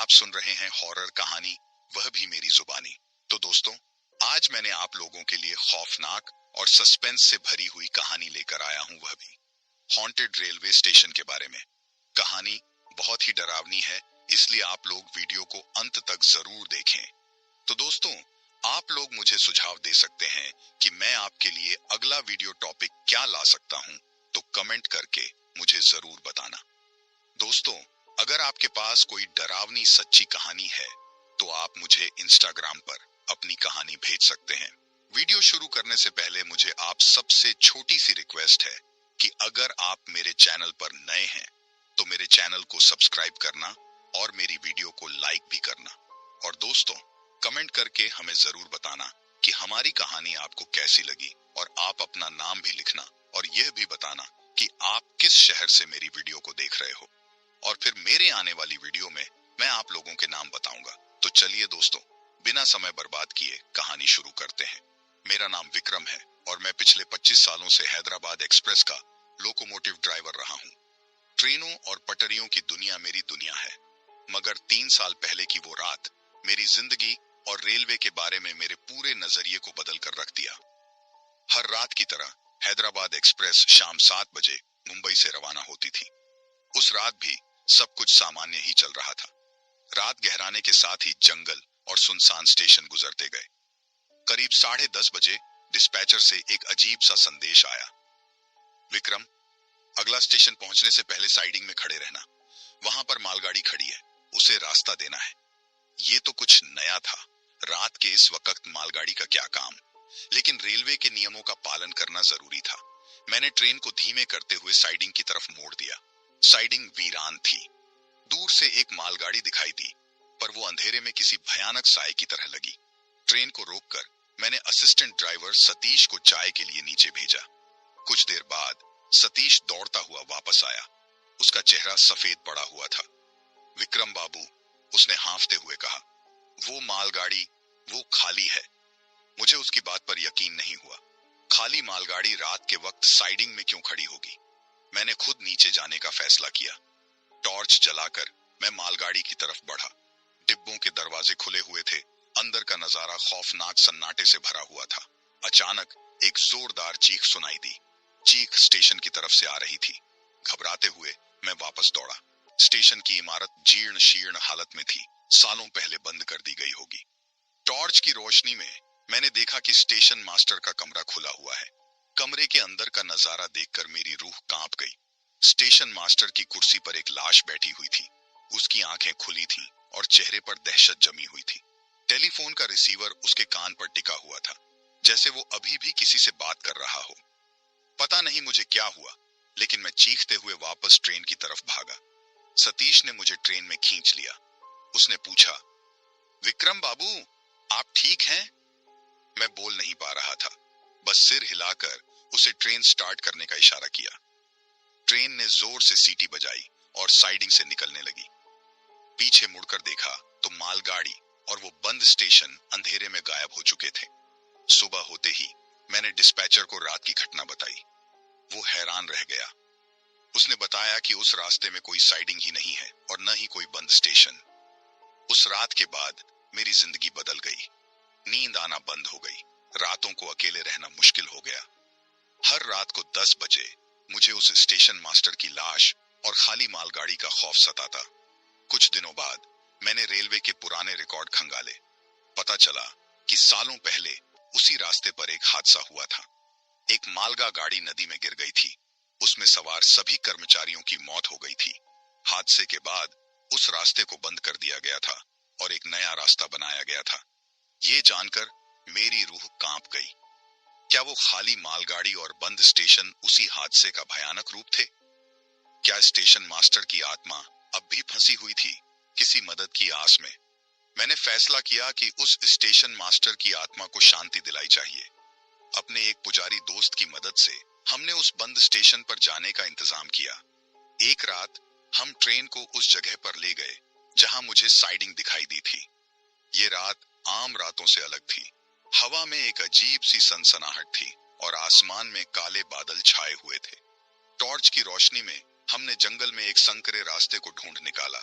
आप सुन रहे हैं हॉरर कहानी, वह भी मेरी जुबानी। तो दोस्तों, आज मैंने आप लोगों के लिए खौफनाक और सस्पेंस से भरी हुई कहानी लेकर आया हूं, वह भी हॉन्टेड रेलवे स्टेशन के बारे में। कहानी बहुत ही डरावनी है, इसलिए आप लोग वीडियो को अंत तक जरूर देखें। तो दोस्तों, आप लोग मुझे सुझाव दे सकते हैं कि मैं आपके लिए अगला वीडियो टॉपिक क्या ला सकता हूं, तो कमेंट करके मुझे जरूर बताना। दोस्तों, अगर आपके पास कोई डरावनी सच्ची कहानी है तो आप मुझे इंस्टाग्राम पर अपनी कहानी भेज सकते हैं। वीडियो शुरू करने से पहले मुझे आप सबसे छोटी सी रिक्वेस्ट है कि अगर आप मेरे चैनल पर नए हैं तो मेरे चैनल को सब्सक्राइब करना और मेरी वीडियो को लाइक भी करना। और दोस्तों, कमेंट करके हमें जरूर बताना कि हमारी कहानी आपको कैसी लगी, और आप अपना नाम भी लिखना और यह भी बताना कि आप किस शहर से मेरी वीडियो को देख रहे हो। और फिर मेरे आने वाली वीडियो में मैं आप लोगों के नाम बताऊंगा। तो चलिए दोस्तों, बिना समय बर्बाद किए कहानी शुरू करते हैं। मेरा नाम विक्रम है और मैं पिछले 25 सालों से हैदराबाद एक्सप्रेस का लोकोमोटिव ड्राइवर रहा हूँ। ट्रेनों और पटरियों की दुनिया मेरी दुनिया है, मगर 3 साल पहले की वो रात मेरी जिंदगी और रेलवे के बारे में मेरे पूरे नजरिए को बदल कर रख दिया। हर रात की तरह हैदराबाद एक्सप्रेस शाम 7 बजे मुंबई से रवाना होती थी। उस रात भी सब कुछ सामान्य ही चल रहा था। रात गहराने के साथ ही जंगल और सुनसान स्टेशन गुजरते गए। करीब 10:30 बजे डिस्पैचर से एक अजीब सा संदेश आया। विक्रम, अगला स्टेशन पहुंचने से पहले साइडिंग में खड़े रहना। वहां पर मालगाड़ी खड़ी है, उसे रास्ता देना है। ये तो कुछ नया था। रात के इस वक्त मालगाड़ी का क्या काम, लेकिन रेलवे के नियमों का पालन करना जरूरी था। मैंने ट्रेन को धीमे करते हुए साइडिंग की तरफ मोड़ दिया। साइडिंग वीरान थी। दूर से एक मालगाड़ी दिखाई दी, पर वो अंधेरे में किसी भयानक साए की तरह लगी। ट्रेन को रोककर मैंने असिस्टेंट ड्राइवर सतीश को चाय के लिए नीचे भेजा। कुछ देर बाद सतीश दौड़ता हुआ वापस आया। उसका चेहरा सफेद पड़ा हुआ था। विक्रम बाबू, उसने हांफते हुए कहा, वो मालगाड़ी, वो खाली है। मुझे उसकी बात पर यकीन नहीं हुआ। खाली मालगाड़ी रात के वक्त साइडिंग में क्यों खड़ी होगी? मैंने खुद नीचे जाने का फैसला किया। टॉर्च जलाकर मैं मालगाड़ी की तरफ बढ़ा। डिब्बों के दरवाजे खुले हुए थे। अंदर का नजारा खौफनाक सन्नाटे से भरा हुआ था। अचानक एक जोरदार चीख सुनाई दी। चीख स्टेशन की तरफ से आ रही थी। घबराते हुए मैं वापस दौड़ा। स्टेशन की इमारत जीर्ण शीर्ण हालत में थी, सालों पहले बंद कर दी गई होगी। टॉर्च की रोशनी में मैंने देखा कि स्टेशन मास्टर का कमरा खुला हुआ है। कमरे के अंदर का नजारा देखकर मेरी रूह कांप गई। स्टेशन मास्टर की कुर्सी पर एक लाश बैठी हुई थी। उसकी आंखें खुली थीं और चेहरे पर दहशत जमी हुई थी। टेलीफोन का रिसीवर उसके कान पर टिका हुआ था, जैसे वो अभी भी किसी से बात कर रहा हो। पता नहीं मुझे क्या हुआ, लेकिन मैं चीखते हुए वापस ट्रेन की तरफ भागा। सतीश ने मुझे ट्रेन में खींच लिया। उसने पूछा, विक्रम बाबू, आप ठीक हैं? मैं बोल नहीं पा रहा था, बस सिर हिलाकर उसे ट्रेन स्टार्ट करने का इशारा किया। ट्रेन ने जोर से सीटी बजाई और साइडिंग से निकलने लगी। पीछे मुड़कर देखा तो मालगाड़ी और वो बंद स्टेशन अंधेरे में गायब हो चुके थे। सुबह होते ही मैंने डिस्पैचर को रात की घटना बताई। वो हैरान रह गया। उसने बताया कि उस रास्ते में कोई साइडिंग ही नहीं है और न ही कोई बंद स्टेशन। उस रात के बाद मेरी जिंदगी बदल गई। नींद आना बंद हो गई। रातों को अकेले रहना मुश्किल हो गया। हर रात को 10 बजे मुझे उस स्टेशन मास्टर की लाश और खाली मालगाड़ी का खौफ सताता। कुछ दिनों बाद मैंने रेलवे के पुराने रिकॉर्ड खंगाले। पता चला कि सालों पहले उसी रास्ते पर एक हादसा हुआ था। एक मालगा गाड़ी नदी में गिर गई थी। उसमें सवार सभी कर्मचारियों की मौत हो गई थी। हादसे के बाद उस रास्ते को बंद कर दिया गया था और एक नया रास्ता बनाया गया था। ये जानकर मेरी रूह कांप गई। क्या वो खाली मालगाड़ी और बंद स्टेशन उसी हादसे का भयानक रूप थे? क्या स्टेशन मास्टर की आत्मा अब भी फंसी हुई थी, किसी मदद की आस में? मैंने फैसला किया कि उस स्टेशन मास्टर की आत्मा को शांति दिलाई चाहिए। अपने एक पुजारी दोस्त की मदद से हमने उस बंद स्टेशन पर जाने का इंतजाम किया। एक रात हम ट्रेन को उस जगह पर ले गए जहां मुझे साइडिंग दिखाई दी थी। ये रात आम रातों से अलग थी। हवा में एक अजीब सी सनसनाहट थी और आसमान में काले बादल छाए हुए थे। टॉर्च की रोशनी में हमने जंगल में एक संकरे रास्ते को ढूंढ निकाला।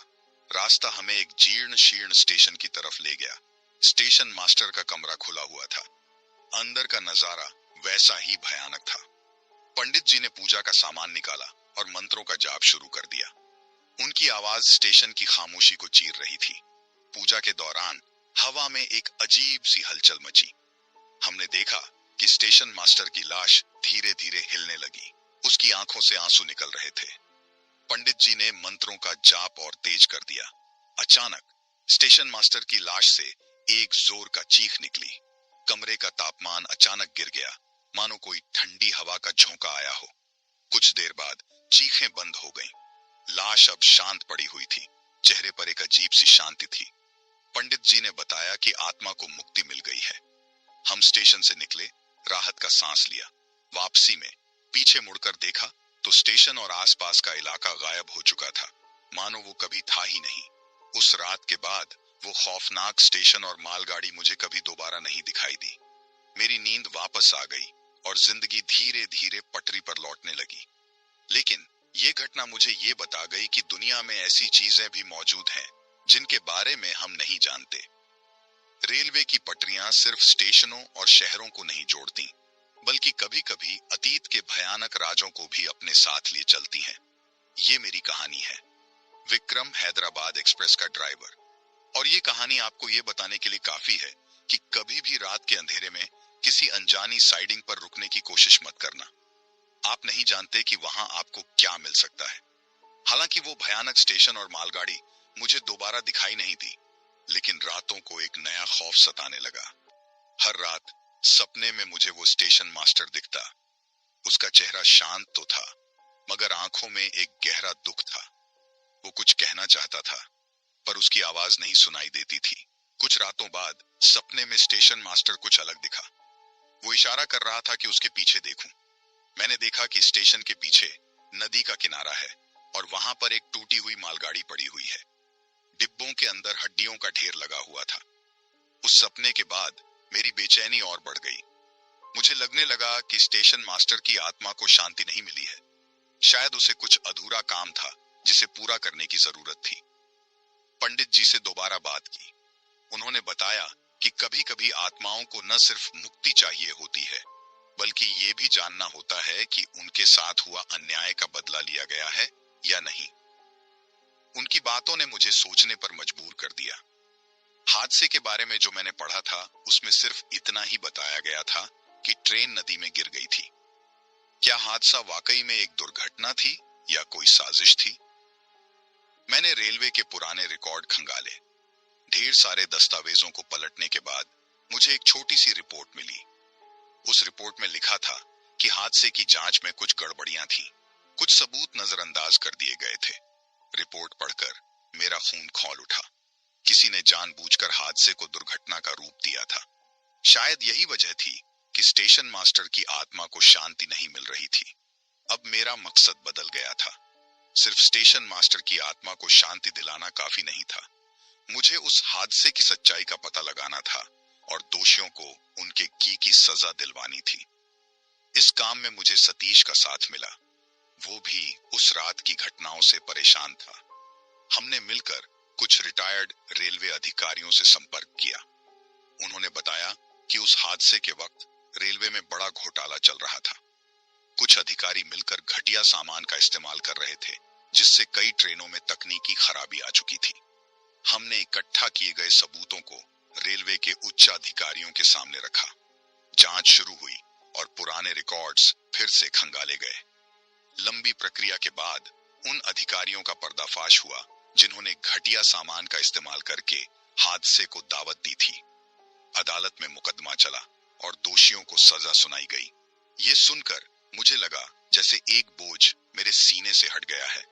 रास्ता हमें एक जीर्ण शीर्ण स्टेशन की तरफ ले गया। स्टेशन मास्टर का कमरा खुला हुआ था। अंदर का नजारा वैसा ही भयानक था। पंडित जी ने पूजा का सामान निकाला और मंत्रों का जाप शुरू कर दिया। उनकी आवाज स्टेशन की खामोशी को चीर रही थी। पूजा के दौरान हवा में एक अजीब सी हलचल मची। हमने देखा कि स्टेशन मास्टर की लाश धीरे धीरे हिलने लगी। उसकी आंखों से आंसू निकल रहे थे। पंडित जी ने मंत्रों का जाप और तेज कर दिया। अचानक स्टेशन मास्टर की लाश से एक जोर का चीख निकली। कमरे का तापमान अचानक गिर गया, मानो कोई ठंडी हवा का झोंका आया हो। कुछ देर बाद चीखें बंद हो गईं। लाश अब शांत पड़ी हुई थी। चेहरे पर एक अजीब सी शांति थी। पंडित जी ने बताया कि आत्मा को मुक्ति मिल गई है। हम स्टेशन से निकले, राहत का सांस लिया। वापसी में पीछे मुड़कर देखा तो स्टेशन और आसपास का इलाका गायब हो चुका था, मानो वो कभी था ही नहीं। उस रात के बाद वो खौफनाक स्टेशन और मालगाड़ी मुझे कभी दोबारा नहीं दिखाई दी। मेरी नींद वापस आ गई और जिंदगी धीरे धीरे पटरी पर लौटने लगी। लेकिन ये घटना मुझे ये बता गई कि दुनिया में ऐसी चीजें भी मौजूद हैं जिनके बारे में हम नहीं जानते। रेलवे की पटरियां सिर्फ स्टेशनों और शहरों को नहीं जोड़ती, बल्कि कभी कभी अतीत के भयानक राजों को भी अपने साथ लिए चलती हैं। ये मेरी कहानी है, विक्रम हैदराबाद एक्सप्रेस का ड्राइवर। और ये कहानी आपको ये बताने के लिए काफी है कि कभी भी रात के अंधेरे में किसी अनजानी साइडिंग पर रुकने की कोशिश मत करना। आप नहीं जानते कि वहां आपको क्या मिल सकता है। हालांकि वो भयानक स्टेशन और मालगाड़ी मुझे दोबारा दिखाई नहीं दी, लेकिन रातों को एक नया खौफ सताने लगा। हर रात सपने में मुझे वो स्टेशन मास्टर दिखता। उसका चेहरा शांत तो था, मगर आंखों में एक गहरा दुख था। वो कुछ कहना चाहता था, पर उसकी आवाज नहीं सुनाई देती थी। कुछ रातों बाद सपने में स्टेशन मास्टर कुछ अलग दिखा। वो इशारा कर रहा था कि उसके पीछे देखूं। मैंने देखा कि स्टेशन के पीछे नदी का किनारा है और वहां पर एक टूटी हुई मालगाड़ी पड़ी हुई है। डिब्बों के अंदर हड्डियों का ढेर लगा हुआ था। उस सपने के बाद मेरी बेचैनी और बढ़ गई। मुझे लगने लगा कि स्टेशन मास्टर की आत्मा को शांति नहीं मिली है। शायद उसे कुछ अधूरा काम था जिसे पूरा करने की जरूरत थी। पंडित जी से दोबारा बात की। उन्होंने बताया कि कभी कभी आत्माओं को न सिर्फ मुक्ति चाहिए होती है, बल्कि ये भी जानना होता है कि उनके साथ हुआ अन्याय का बदला लिया गया है या नहीं। उनकी बातों ने मुझे सोचने पर मजबूर कर दिया। हादसे के बारे में जो मैंने पढ़ा था उसमें सिर्फ इतना ही बताया गया था कि ट्रेन नदी में गिर गई थी। क्या हादसा वाकई में एक दुर्घटना थी या कोई साजिश थी? मैंने रेलवे के पुराने रिकॉर्ड खंगाले। ढेर सारे दस्तावेजों को पलटने के बाद मुझे एक छोटी सी रिपोर्ट मिली। उस रिपोर्ट में लिखा था कि हादसे की जांच में कुछ गड़बड़ियां थीं। कुछ सबूत नजरअंदाज कर दिए गए थे। रिपोर्ट पढ़कर मेरा खून खौल उठा। किसी ने जानबूझकर हादसे को दुर्घटना का रूप दिया था। शायद यही वजह थी कि स्टेशन मास्टर की आत्मा को शांति नहीं मिल रही थी। अब मेरा मकसद बदल गया था। सिर्फ स्टेशन मास्टर की आत्मा को शांति दिलाना काफी नहीं था। मुझे उस हादसे की सच्चाई का पता लगाना था और दोषियों को उनके की सजा दिलवानी थी। इस काम में मुझे सतीश का साथ मिला। वो भी उस रात की घटनाओं से परेशान था। हमने मिलकर कुछ रिटायर्ड रेलवे अधिकारियों से संपर्क किया। उन्होंने बताया कि उस हादसे के वक्त रेलवे में बड़ा घोटाला चल रहा था। कुछ अधिकारी मिलकर घटिया सामान का इस्तेमाल कर रहे थे, जिससे कई ट्रेनों में तकनीकी खराबी आ चुकी थी। हमने इकट्ठा किए गए सबूतों को रेलवे के उच्च अधिकारियों के सामने रखा। जांच शुरू हुई और पुराने रिकॉर्ड्स फिर से खंगाले गए। लंबी प्रक्रिया के बाद उन अधिकारियों का पर्दाफाश हुआ जिन्होंने घटिया सामान का इस्तेमाल करके हादसे को दावत दी थी। अदालत में मुकदमा चला और दोषियों को सजा सुनाई गई। ये सुनकर मुझे लगा जैसे एक बोझ मेरे सीने से हट गया है।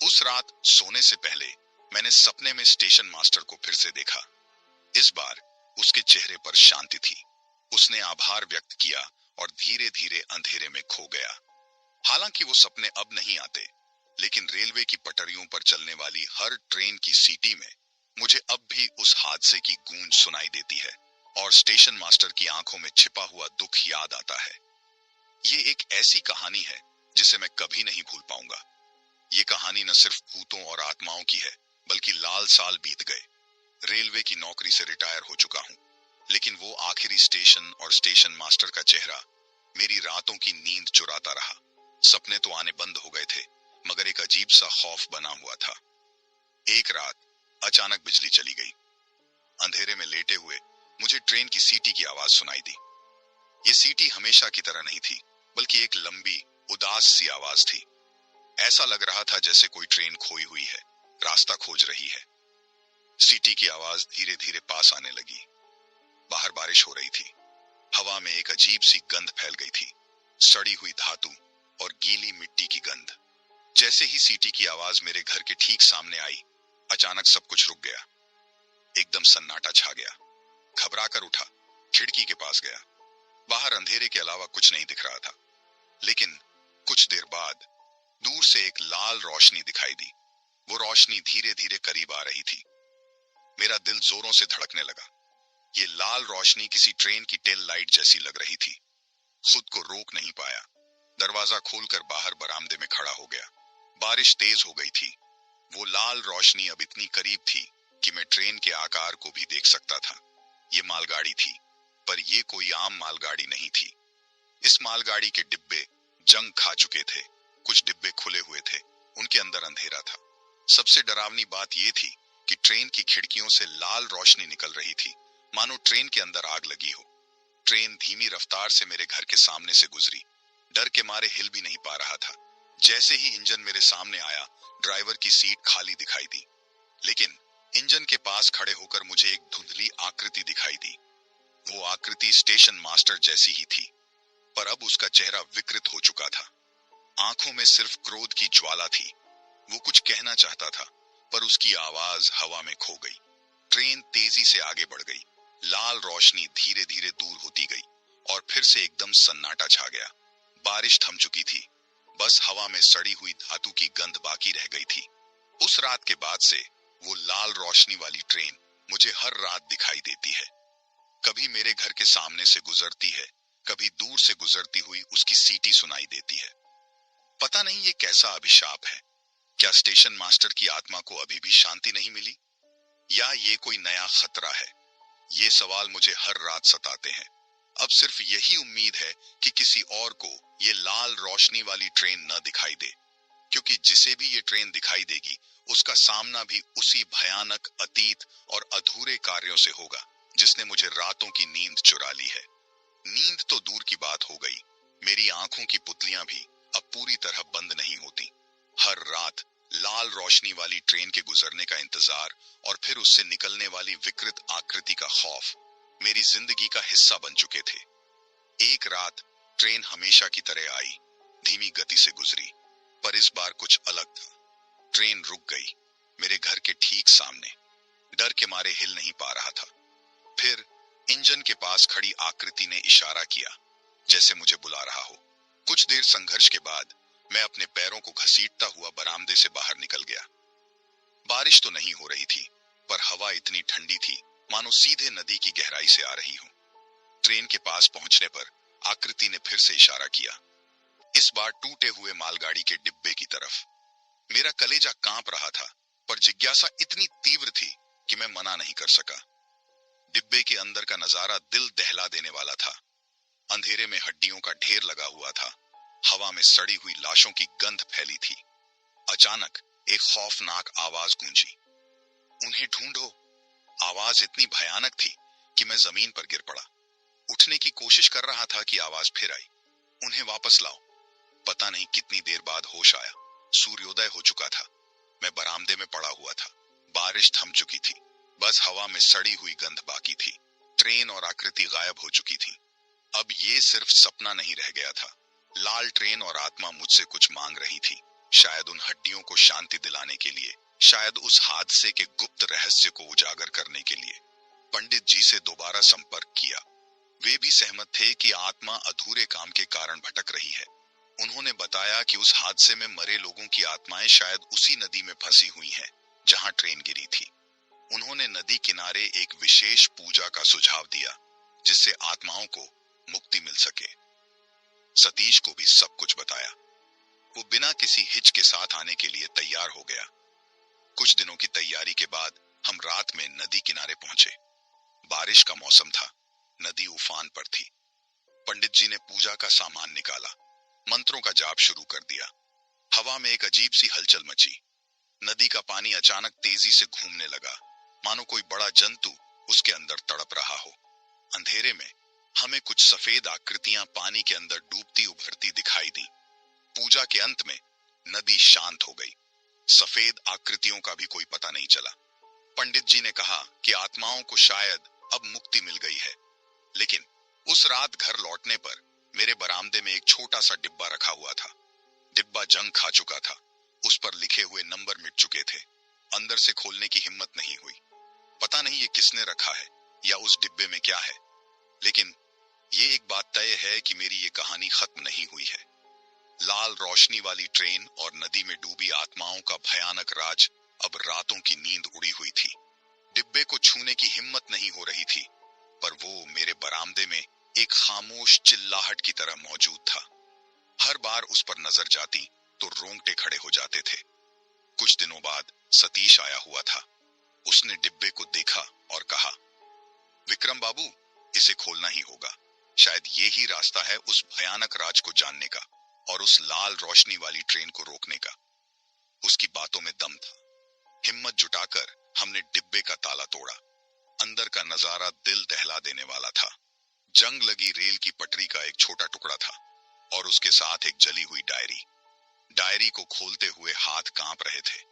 उस रात सोने से पहले मैंने सपने में स्टेशन मास्टर को फिर से देखा। इस बार उसके चेहरे पर शांति थी। उसने आभार व्यक्त किया और धीरे धीरे अंधेरे में खो गया। हालांकि वो सपने अब नहीं आते, लेकिन रेलवे की पटरियों पर चलने वाली हर ट्रेन की सीटी में मुझे अब भी उस हादसे की गूंज सुनाई देती है और स्टेशन मास्टर की आंखों में छिपा हुआ दुख याद आता है। ये एक ऐसी कहानी है जिसे मैं कभी नहीं भूल पाऊंगा। ये कहानी न सिर्फ भूतों और आत्माओं की है, बल्कि लाल साल बीत गए। रेलवे की नौकरी से रिटायर हो चुका हूँ, लेकिन वो आखिरी स्टेशन और स्टेशन मास्टर का चेहरा मेरी रातों की नींद चुराता रहा। सपने तो आने बंद हो गए थे, मगर एक अजीब सा खौफ बना हुआ था। एक रात अचानक बिजली चली गई। अंधेरे में लेटे हुए मुझे ट्रेन की सीटी की आवाज सुनाई दी। ये सीटी हमेशा की तरह नहीं थी, बल्कि एक लंबी उदास सी आवाज थी। ऐसा लग रहा था जैसे कोई ट्रेन खोई हुई है, रास्ता खोज रही है। सीटी की आवाज धीरे धीरे पास आने लगी। बाहर बारिश हो रही थी। हवा में एक अजीब सी गंध फैल गई थी, सड़ी हुई धातु और गीली मिट्टी की गंध। जैसे ही सीटी की आवाज मेरे घर के ठीक सामने आई, अचानक सब कुछ रुक गया। एकदम सन्नाटा छा गया। घबरा कर उठा, खिड़की के पास गया। बाहर अंधेरे के अलावा कुछ नहीं दिख रहा था, लेकिन कुछ देर बाद दूर से एक लाल रोशनी दिखाई दी। वो रोशनी धीरे धीरे करीब आ रही थी। मेरा दिल जोरों से धड़कने लगा। ये लाल रोशनी किसी ट्रेन की टेल लाइट जैसी लग रही थी। खुद को रोक नहीं पाया। दरवाजा खोलकर बाहर बरामदे में खड़ा हो गया। बारिश तेज हो गई थी। वो लाल रोशनी अब इतनी करीब थी कि मैं ट्रेन के आकार को भी देख सकता था। ये मालगाड़ी थी, पर ये कोई आम मालगाड़ी नहीं थी। इस मालगाड़ी के डिब्बे जंग खा चुके थे। कुछ डिब्बे खुले हुए थे, उनके अंदर अंधेरा था। सबसे डरावनी बात यह थी कि ट्रेन की खिड़कियों से लाल रोशनी निकल रही थी, मानो ट्रेन के अंदर आग लगी हो। ट्रेन धीमी रफ्तार से मेरे घर के सामने से गुजरी। डर के मारे हिल भी नहीं पा रहा था। जैसे ही इंजन मेरे सामने आया, ड्राइवर की सीट खाली दिखाई दी, लेकिन इंजन के पास खड़े होकर मुझे एक धुंधली आकृति दिखाई दी। वो आकृति स्टेशन मास्टर जैसी ही थी, पर अब उसका चेहरा विकृत हो चुका था। आंखों में सिर्फ क्रोध की ज्वाला थी। वो कुछ कहना चाहता था, पर उसकी आवाज हवा में खो गई। ट्रेन तेजी से आगे बढ़ गई। लाल रोशनी धीरे धीरे दूर होती गई और फिर से एकदम सन्नाटा छा गया। बारिश थम चुकी थी, बस हवा में सड़ी हुई धातु की गंध बाकी रह गई थी। उस रात के बाद से वो लाल रोशनी वाली ट्रेन मुझे हर रात दिखाई देती है। कभी मेरे घर के सामने से गुजरती है, कभी दूर से गुजरती हुई उसकी सीटी सुनाई देती है। पता नहीं ये कैसा अभिशाप है। क्या स्टेशन मास्टर की आत्मा को अभी भी शांति नहीं मिली, या ये कोई नया खतरा है? ये सवाल मुझे हर रात सताते हैं। अब सिर्फ यही उम्मीद है कि किसी और को ये लाल रोशनी वाली ट्रेन न दिखाई दे, क्योंकि जिसे भी ये ट्रेन दिखाई देगी, उसका सामना भी उसी भयानक अतीत और अधूरे कार्यों से होगा जिसने मुझे रातों की नींद चुरा ली है। नींद तो दूर की बात हो गई, मेरी आंखों की पुतलियां भी अब पूरी तरह बंद नहीं होती। हर रात लाल रोशनी वाली ट्रेन के गुजरने का इंतजार और फिर उससे निकलने वाली विकृत आकृति का खौफ मेरी जिंदगी का हिस्सा बन चुके थे। एक रात ट्रेन हमेशा की तरह आई, धीमी गति से गुजरी, पर इस बार कुछ अलग था। ट्रेन रुक गई मेरे घर के ठीक सामने। डर के मारे हिल नहीं पा रहा था। फिर इंजन के पास खड़ी आकृति ने इशारा किया, जैसे मुझे बुला रहा हो। कुछ देर संघर्ष के बाद मैं अपने पैरों को घसीटता हुआ बरामदे से बाहर निकल गया। बारिश तो नहीं हो रही थी, पर हवा इतनी ठंडी थी मानो सीधे नदी की गहराई से आ रही हो। ट्रेन के पास पहुंचने पर आकृति ने फिर से इशारा किया, इस बार टूटे हुए मालगाड़ी के डिब्बे की तरफ। मेरा कलेजा कांप रहा था, पर जिज्ञासा इतनी तीव्र थी कि मैं मना नहीं कर सका। डिब्बे के अंदर का नजारा दिल दहला देने वाला था। अंधेरे में हड्डियों का ढेर लगा हुआ था। हवा में सड़ी हुई लाशों की गंध फैली थी। अचानक एक खौफनाक आवाज गूंजी, उन्हें ढूंढो। आवाज इतनी भयानक थी कि मैं जमीन पर गिर पड़ा। उठने की कोशिश कर रहा था कि आवाज फिर आई, उन्हें वापस लाओ। पता नहीं कितनी देर बाद होश आया। सूर्योदय हो चुका था। मैं बरामदे में पड़ा हुआ था। बारिश थम चुकी थी, बस हवा में सड़ी हुई गंध बाकी थी। ट्रेन और आकृति गायब हो चुकी थी। अब ये सिर्फ सपना नहीं रह गया था। लाल ट्रेन और आत्मा मुझसे कुछ मांग रही थी, शायद उन हड्डियों को शांति दिलाने के लिए, शायद उस हादसे के गुप्त रहस्य को उजागर करने के लिए। पंडित जी से दोबारा संपर्क किया। वे भी सहमत थे कि आत्मा अधूरे काम के कारण भटक रही है। उन्होंने बताया कि उस हादसे में मरे लोगों की आत्माएं शायद उसी नदी में फंसी हुई हैं जहां ट्रेन गिरी थी। उन्होंने नदी किनारे एक विशेष पूजा का सुझाव दिया, जिससे आत्माओं को मुक्ति मिल सके। सतीश को भी सब कुछ बताया। वो बिना किसी हिच के साथ आने के लिए तैयार हो गया। कुछ दिनों की तैयारी के बाद हम रात में नदी किनारे पहुंचे। बारिश का मौसम था, नदी उफान पर थी। पंडित जी ने पूजा का सामान निकाला, मंत्रों का जाप शुरू कर दिया। हवा में एक अजीब सी हलचल मची। नदी का पानी अचानक तेजी से घूमने लगा, मानो कोई बड़ा जंतु उसके अंदर तड़प रहा हो। अंधेरे में हमें कुछ सफेद आकृतियां पानी के अंदर डूबती उभरती दिखाई दी। पूजा के अंत में नदी शांत हो गई। सफेद आकृतियों का भी कोई पता नहीं चला। पंडित जी ने कहा कि आत्माओं को शायद अब मुक्ति मिल गई है। लेकिन उस रात घर लौटने पर मेरे बरामदे में एक छोटा सा डिब्बा रखा हुआ था। डिब्बा जंग खा चुका था, उस पर लिखे हुए नंबर मिट चुके थे। अंदर से खोलने की हिम्मत नहीं हुई। पता नहीं ये किसने रखा है या उस डिब्बे में क्या है, लेकिन ये एक बात तय है कि मेरी ये कहानी खत्म नहीं हुई है। लाल रोशनी वाली ट्रेन और नदी में डूबी आत्माओं का भयानक राज अब रातों की नींद उड़ी हुई थी। डिब्बे को छूने की हिम्मत नहीं हो रही थी, पर वो मेरे बरामदे में एक खामोश चिल्लाहट की तरह मौजूद था। हर बार उस पर नजर जाती तो रोंगटे खड़े हो जाते थे। कुछ दिनों बाद सतीश आया हुआ था। उसने डिब्बे को देखा और कहा, विक्रम बाबू, इसे खोलना ही होगा। शायद ये ही रास्ता है उस भयानक राज को जानने का और उस लाल रोशनी वाली ट्रेन को रोकने का। उसकी बातों में दम था। हिम्मत जुटाकर हमने डिब्बे का ताला तोड़ा। अंदर का नजारा दिल दहला देने वाला था। जंग लगी रेल की पटरी का एक छोटा टुकड़ा था और उसके साथ एक जली हुई डायरी। डायरी को खोलते हुए हाथ कांप रहे थे।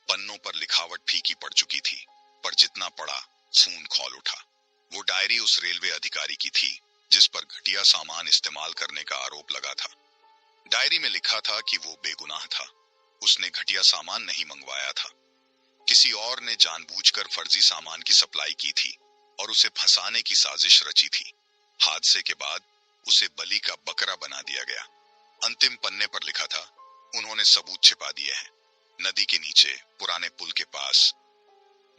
पन्नों पर लिखावट फीकी पड़ चुकी थी, पर जितना पढ़ा खून खौल उठा। वो डायरी उस रेलवे अधिकारी की थी जिस पर घटिया सामान इस्तेमाल करने का आरोप लगा था। डायरी में लिखा था कि वो बेगुनाह था। उसने घटिया सामान नहीं मंगवाया था। किसी और ने जानबूझकर फर्जी सामान की सप्लाई की थी और उसे फंसाने की साजिश रची थी। हादसे के बाद उसे बलि का बकरा बना दिया गया। अंतिम पन्ने पर लिखा था, उन्होंने सबूत छिपा दिए हैं, नदी के नीचे पुराने पुल के पास।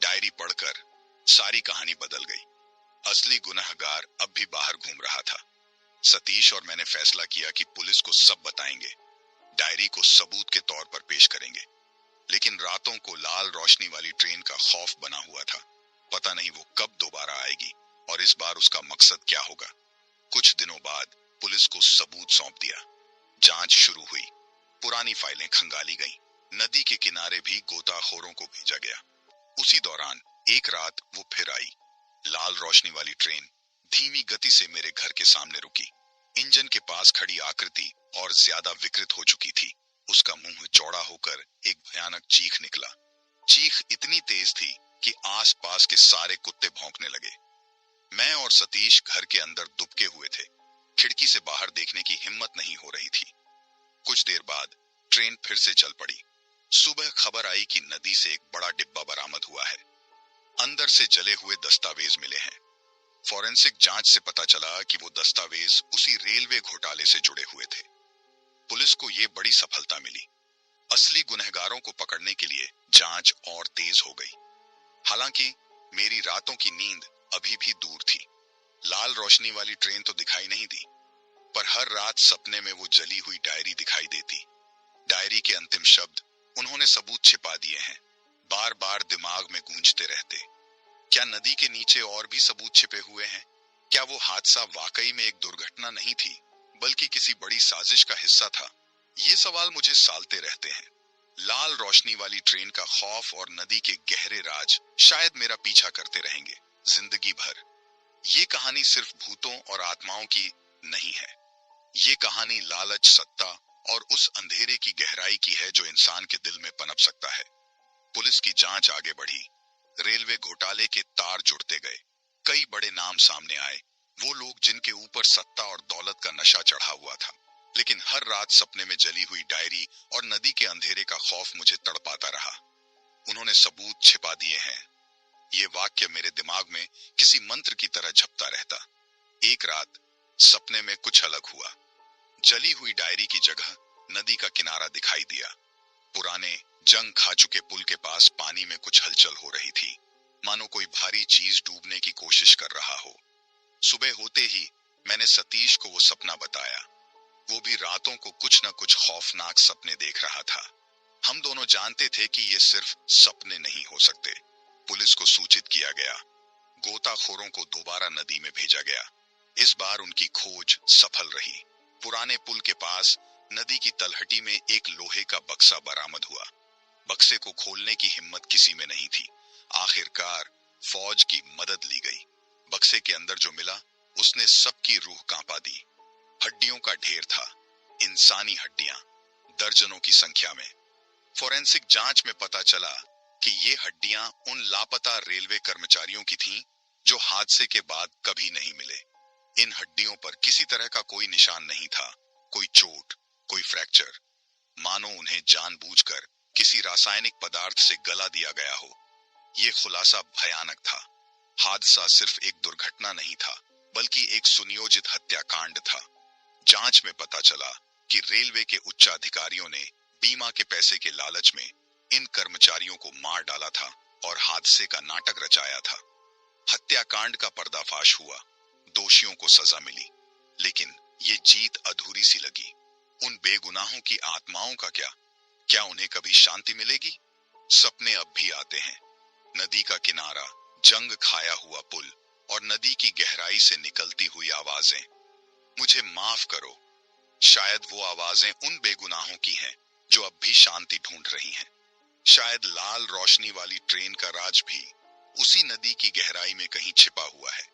डायरी पढ़कर सारी कहानी बदल गई। असली गुनहगार अब भी बाहर घूम रहा था। सतीश और मैंने फैसला किया कि पुलिस को सब बताएंगे, डायरी को सबूत के तौर पर पेश करेंगे। लेकिन रातों को लाल रोशनी वाली ट्रेन का खौफ बना हुआ था। पता नहीं वो कब दोबारा आएगी और इस बार उसका मकसद क्या होगा। कुछ दिनों बाद पुलिस को सबूत सौंप दिया। जांच शुरू हुई। पुरानी फाइलें खंगाली गईं। नदी के किनारे भी गोताखोरों को भेजा गया। उसी दौरान एक रात वो फिर आई। लाल रोशनी वाली ट्रेन धीमी गति से मेरे घर के सामने रुकी। इंजन के पास खड़ी आकृति और ज्यादा विकृत हो चुकी थी। उसका मुंह चौड़ा होकर एक भयानक चीख निकला। चीख इतनी तेज थी कि आसपास के सारे कुत्ते भौंकने लगे। मैं और सतीश घर के अंदर दुबके हुए थे। खिड़की से बाहर देखने की हिम्मत नहीं हो रही थी। कुछ देर बाद ट्रेन फिर से चल पड़ी। सुबह खबर आई कि नदी से एक बड़ा डिब्बा बरामद हुआ है। अंदर से जले हुए दस्तावेज मिले हैं। फॉरेंसिक जांच से पता चला कि वो दस्तावेज उसी रेलवे घोटाले से जुड़े हुए थे। पुलिस को ये बड़ी सफलता मिली। असली गुनहगारों को पकड़ने के लिए जांच और तेज हो गई। हालांकि मेरी रातों की नींद अभी भी दूर थी। लाल रोशनी वाली ट्रेन तो दिखाई नहीं दी, पर हर रात सपने में वो जली हुई डायरी दिखाई देती। डायरी के अंतिम शब्द, उन्होंने सबूत छिपा दिए हैं, बार बार दिमाग में गूंजते रहते। क्या नदी के नीचे और भी सबूत छिपे हुए हैं? क्या वो हादसा वाकई में एक दुर्घटना नहीं थी, बल्कि किसी बड़ी साजिश का हिस्सा था? ये सवाल मुझे सालते रहते हैं। लाल रोशनी वाली ट्रेन का खौफ और नदी के गहरे राज शायद मेरा पीछा करते रहेंगे जिंदगी भर। ये कहानी सिर्फ भूतों और आत्माओं की नहीं है। ये कहानी लालच, सत्ता और उस अंधेरे की गहराई की है जो इंसान के दिल में पनप सकता है। पुलिस की जांच आगे बढ़ी। रेलवे घोटाले के तार जुड़ते गए। कई बड़े नाम सामने आए, वो लोग जिनके ऊपर सत्ता और दौलत का नशा चढ़ा हुआ था। लेकिन हर रात सपने में जली हुई डायरी और नदी के अंधेरे का खौफ मुझे तड़पाता रहा। उन्होंने सबूत छिपा दिए हैं। ये वाक्य मेरे दिमाग में किसी मंत्र की तरह झपता रहता। एक रात सपने में कुछ अलग हुआ। जली हुई डायरी की जगह नदी का किनारा दिखाई दिया। पुराने जंग खा चुके पुल के पास पानी में कुछ हलचल हो रही थी, मानो कोई भारी चीज डूबने की कोशिश कर रहा हो। सुबह होते ही मैंने सतीश को वो सपना बताया। वो भी रातों को कुछ न कुछ खौफनाक सपने देख रहा था। हम दोनों जानते थे कि ये सिर्फ सपने नहीं हो सकते। पुलिस को सूचित किया गया। गोताखोरों को दोबारा नदी में भेजा गया। इस बार उनकी खोज सफल रही। पुराने पुल के पास नदी की तलहटी में एक लोहे का बक्सा बरामद हुआ। बक्से को खोलने की हिम्मत किसी में नहीं थी। आखिरकार फौज की मदद ली गई। बक्से के अंदर जो मिला उसने सबकी रूह कांपा दी। हड्डियों का ढेर था, इंसानी हड्डियां, दर्जनों की संख्या में। फोरेंसिक जांच में पता चला कि ये हड्डियां उन लापता रेलवे कर्मचारियों की थीं जो हादसे के बाद कभी नहीं मिले। इन हड्डियों पर किसी तरह का कोई निशान नहीं था, कोई चोट, कोई फ्रैक्चर, मानो उन्हें जानबूझकर किसी रासायनिक पदार्थ से गला दिया गया हो। ये खुलासा भयानक था। हादसा सिर्फ एक दुर्घटना नहीं था, बल्कि एक सुनियोजित हत्याकांड था। जांच में पता चला कि रेलवे के उच्चाधिकारियों ने बीमा के पैसे के लालच में इन कर्मचारियों को मार डाला था और हादसे का नाटक रचाया था। हत्याकांड का पर्दाफाश हुआ, दोषियों को सजा मिली, लेकिन ये जीत अधूरी सी लगी। उन बेगुनाहों की आत्माओं का क्या? क्या उन्हें कभी शांति मिलेगी? सपने अब भी आते हैं। नदी का किनारा, जंग खाया हुआ पुल और नदी की गहराई से निकलती हुई आवाजें। मुझे माफ करो, शायद वो आवाजें उन बेगुनाहों की हैं जो अब भी शांति ढूंढ रही हैं। शायद लाल रोशनी वाली ट्रेन का राज भी उसी नदी की गहराई में कहीं छिपा हुआ है।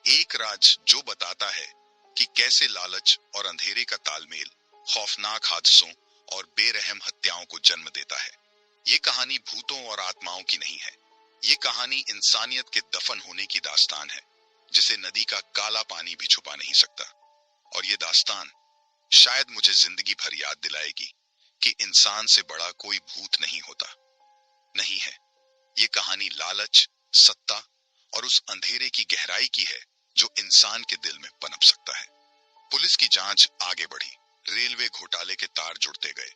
एक राज जो बताता है कि कैसे लालच और अंधेरे का तालमेल खौफनाक हादसों और बेरहम हत्याओं को जन्म देता है। ये कहानी भूतों और आत्माओं की नहीं है। ये कहानी इंसानियत के दफन होने की दास्तान है, जिसे नदी का काला पानी भी छुपा नहीं सकता। और ये दास्तान शायद मुझे जिंदगी भर याद दिलाएगी कि इंसान से बड़ा कोई भूत नहीं होता। नहीं है, ये कहानी लालच, सत्ता और उस अंधेरे की गहराई की है जो इंसान के दिल में पनप सकता है। पुलिस की जांच आगे बढ़ी। रेलवे घोटाले के तार जुड़ते गए।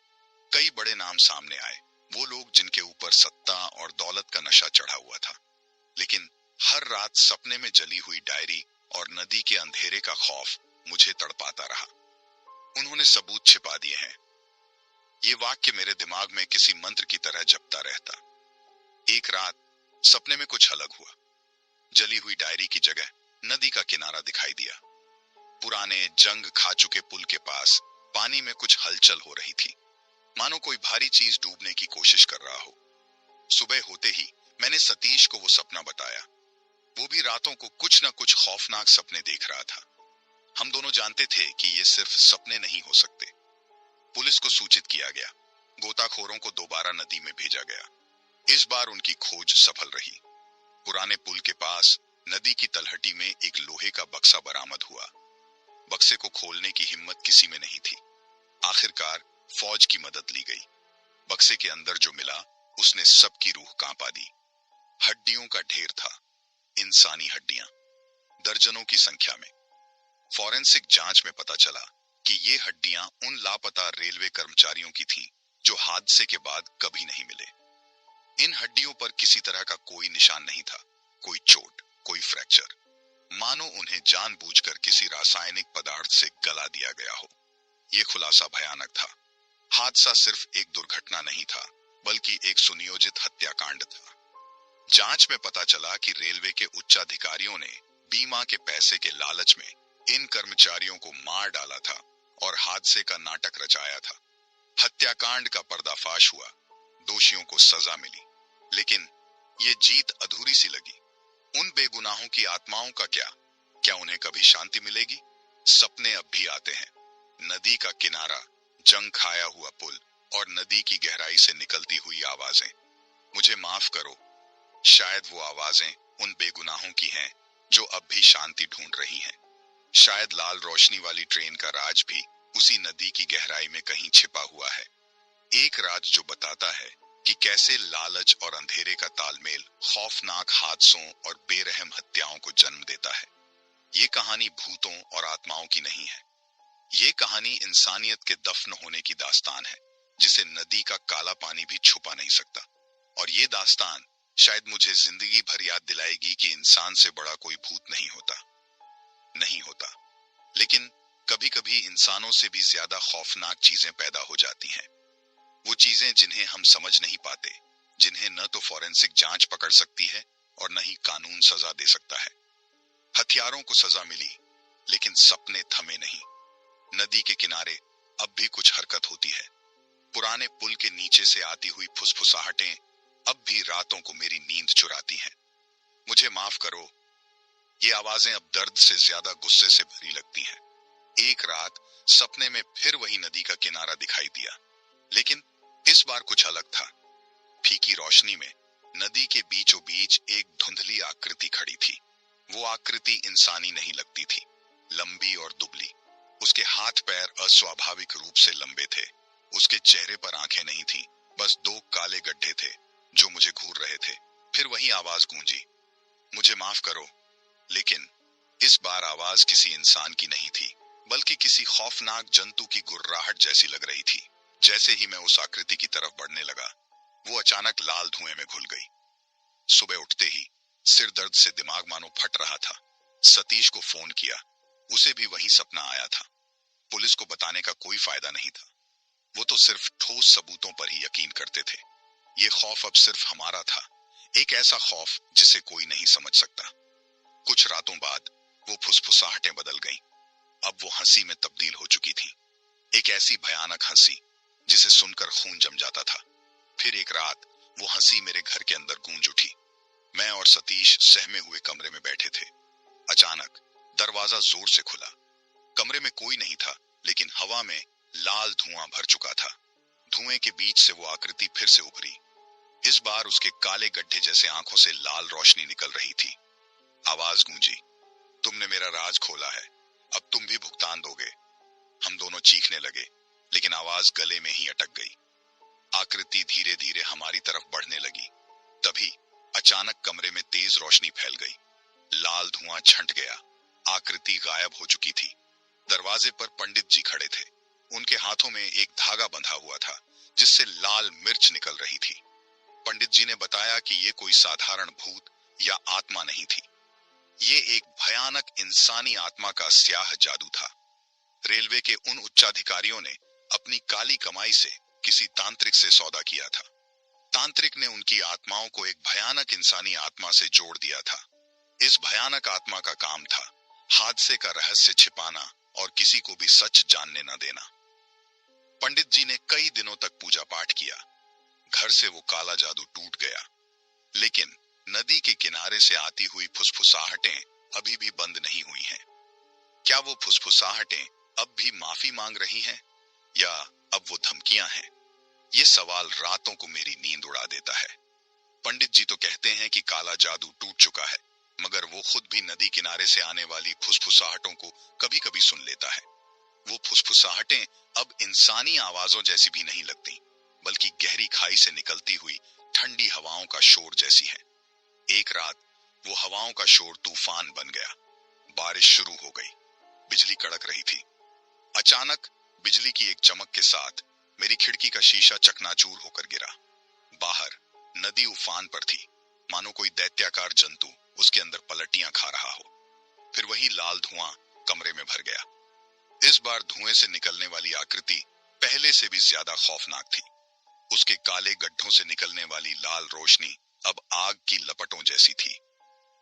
कई बड़े नाम सामने आए, वो लोग जिनके ऊपर सत्ता और दौलत का नशा चढ़ा हुआ था। लेकिन हर रात सपने में जली हुई डायरी और नदी के अंधेरे का खौफ मुझे तड़पाता रहा। उन्होंने सबूत छिपा दिए हैं। ये वाक्य मेरे दिमाग में किसी मंत्र की तरह जपता रहता। एक रात सपने में कुछ अलग हुआ। जली हुई डायरी की जगह नदी का किनारा दिखाई दिया। पुराने जंग खा चुके पुल के पास पानी में कुछ हलचल हो रही थी, मानो कोई भारी चीज डूबने की कोशिश कर रहा हो। सुबह होते ही मैंने सतीश को वो सपना बताया। वो भी रातों को कुछ न कुछ खौफनाक सपने देख रहा था। हम दोनों जानते थे कि ये सिर्फ सपने नहीं हो सकते। पुलिस को सूचित किया गया। गोताखोरों को दोबारा नदी में भेजा गया। इस बार उनकी खोज सफल रही। पुराने पुल के पास नदी की तलहटी में एक लोहे का बक्सा बरामद हुआ। बक्से को खोलने की हिम्मत किसी में नहीं थी। आखिरकार फौज की मदद ली गई। बक्से के अंदर जो मिला उसने सबकी रूह कांपा दी। हड्डियों का ढेर था, इंसानी हड्डियां, दर्जनों की संख्या में। फॉरेंसिक जांच में पता चला कि ये हड्डियां उन लापता रेलवे कर्मचारियों की थीं जो हादसे के बाद कभी नहीं मिले। इन हड्डियों पर किसी तरह का कोई निशान नहीं था, कोई चोट, कोई फ्रैक्चर, मानो उन्हें जानबूझकर किसी रासायनिक पदार्थ से गला दिया गया हो। यह खुलासा भयानक था। हादसा सिर्फ एक दुर्घटना नहीं था, बल्कि एक सुनियोजित हत्याकांड था। जांच में पता चला कि रेलवे के उच्चाधिकारियों ने बीमा के पैसे के लालच में इन कर्मचारियों को मार डाला था और हादसे का नाटक रचाया था। हत्याकांड का पर्दाफाश हुआ, दोषियों को सजा मिली, लेकिन ये जीत अधूरी सी लगी। उन बेगुनाहों की आत्माओं का क्या? क्या उन्हें कभी शांति मिलेगी? सपने अब भी आते हैं। नदी का किनारा, जंग खाया हुआ पुल और नदी की गहराई से निकलती हुई आवाजें। मुझे माफ करो, शायद वो आवाजें उन बेगुनाहों की हैं जो अब भी शांति ढूंढ रही हैं। शायद लाल रोशनी वाली ट्रेन का राज भी उसी नदी की गहराई में कहीं छिपा हुआ है। एक राज जो बताता है कि कैसे लालच और अंधेरे का तालमेल खौफनाक हादसों और बेरहम हत्याओं को जन्म देता है। ये कहानी भूतों और आत्माओं की नहीं है। ये कहानी इंसानियत के दफन होने की दास्तान है, जिसे नदी का काला पानी भी छुपा नहीं सकता। और ये दास्तान शायद मुझे जिंदगी भर याद दिलाएगी कि इंसान से बड़ा कोई भूत नहीं होता। नहीं होता। लेकिन कभी कभी इंसानों से भी ज्यादा खौफनाक चीजें पैदा हो जाती हैं। वो चीजें जिन्हें हम समझ नहीं पाते, जिन्हें न तो फॉरेंसिक जांच पकड़ सकती है और न ही कानून सजा दे सकता है। हथियारों को सजा मिली, लेकिन सपने थमे नहीं। नदी के किनारे अब भी कुछ हरकत होती है। पुराने पुल के नीचे से आती हुई फुसफुसाहटें अब भी रातों को मेरी नींद चुराती हैं। मुझे माफ करो, ये आवाजें अब दर्द से ज्यादा गुस्से से भरी लगती हैं। एक रात सपने में फिर वही नदी का किनारा दिखाई दिया, लेकिन इस बार कुछ अलग था। फीकी रोशनी में नदी के बीचों बीच एक धुंधली आकृति खड़ी थी। वो आकृति इंसानी नहीं लगती थी, लंबी और दुबली। उसके हाथ पैर अस्वाभाविक रूप से लंबे थे। उसके चेहरे पर आंखें नहीं थीं, बस दो काले गड्ढे थे जो मुझे घूर रहे थे। फिर वही आवाज गूंजी, मुझे माफ करो। लेकिन इस बार आवाज किसी इंसान की नहीं थी, बल्कि किसी खौफनाक जंतु की गुर्राहट जैसी लग रही थी। जैसे ही मैं उस आकृति की तरफ बढ़ने लगा, वो अचानक लाल धुएं में घुल गई। सुबह उठते ही सिर दर्द से दिमाग मानो फट रहा था। सतीश को फोन किया, उसे भी वही सपना आया था। पुलिस को बताने का कोई फायदा नहीं था। वो तो सिर्फ ठोस सबूतों पर ही यकीन करते थे। ये खौफ अब सिर्फ हमारा था, एक ऐसा खौफ जिसे कोई नहीं समझ सकता। कुछ रातों बाद वो फुसफुसाहटें बदल गईं। अब वो हंसी में तब्दील हो चुकी थी, एक ऐसी भयानक हंसी जिसे सुनकर खून जम जाता था। फिर एक रात वो हंसी मेरे घर के अंदर गूंज उठी। मैं और सतीश सहमे हुए कमरे में बैठे थे। अचानक दरवाजा जोर से खुला। कमरे में कोई नहीं था, लेकिन हवा में लाल धुआं भर चुका था। धुएं के बीच से वो आकृति फिर से उभरी। इस बार उसके काले गड्ढे जैसे आंखों से लाल रोशनी निकल रही थी। आवाज गूंजी, तुमने मेरा राज खोला है, अब तुम भी भुगतान दोगे। हम दोनों चीखने लगे, लेकिन आवाज गले में ही अटक गई। आकृति धीरे धीरे हमारी तरफ बढ़ने लगी। तभी अचानक कमरे में तेज रोशनी फैल गई। लाल धुआं छंट गया। आकृति गायब हो चुकी थी। दरवाजे पर पंडित जी खड़े थे। उनके हाथों में एक धागा बंधा हुआ था, जिससे लाल मिर्च निकल रही थी। पंडित जी ने बताया कि ये कोई साधारण भूत या आत्मा नहीं थी। ये एक भयानक इंसानी आत्मा का स्याह जादू था। रेलवे के उन उच्चाधिकारियों ने अपनी काली कमाई से किसी तांत्रिक से सौदा किया था। तांत्रिक ने उनकी आत्माओं को एक भयानक इंसानी आत्मा से जोड़ दिया था। इस भयानक आत्मा का काम था हादसे का रहस्य छिपाना और किसी को भी सच जानने न देना। पंडित जी ने कई दिनों तक पूजा पाठ किया। घर से वो काला जादू टूट गया, लेकिन नदी के किनारे से आती हुई फुसफुसाहटें अभी भी बंद नहीं हुई हैं। क्या वो फुसफुसाहटें अब भी माफी मांग रही हैं, या अब वो धमकियां हैं? ये सवाल रातों को मेरी नींद उड़ा देता है। पंडित जी तो कहते हैं कि काला जादू टूट चुका है, मगर वो खुद भी नदी किनारे से आने वाली फुसफुसाहटों को कभी कभी सुन लेता है। वो फुसफुसाहटें अब इंसानी आवाजों जैसी भी नहीं लगती, बल्कि गहरी खाई से निकलती हुई ठंडी हवाओं का शोर जैसी है। एक रात वो हवाओं का शोर तूफान बन गया। बारिश शुरू हो गई। बिजली कड़क रही थी। अचानक बिजली की एक चमक के साथ मेरी खिड़की का शीशा चकनाचूर होकर गिरा। बाहर नदी उफान पर थी, मानो कोई दैत्याकार जंतु उसके अंदर पलटियां खा रहा हो। फिर वही लाल धुआं कमरे में भर गया। इस बार धुएं से निकलने वाली आकृति पहले से भी ज्यादा खौफनाक थी। उसके काले गड्ढों से निकलने वाली लाल रोशनी अब आग की लपटों जैसी थी।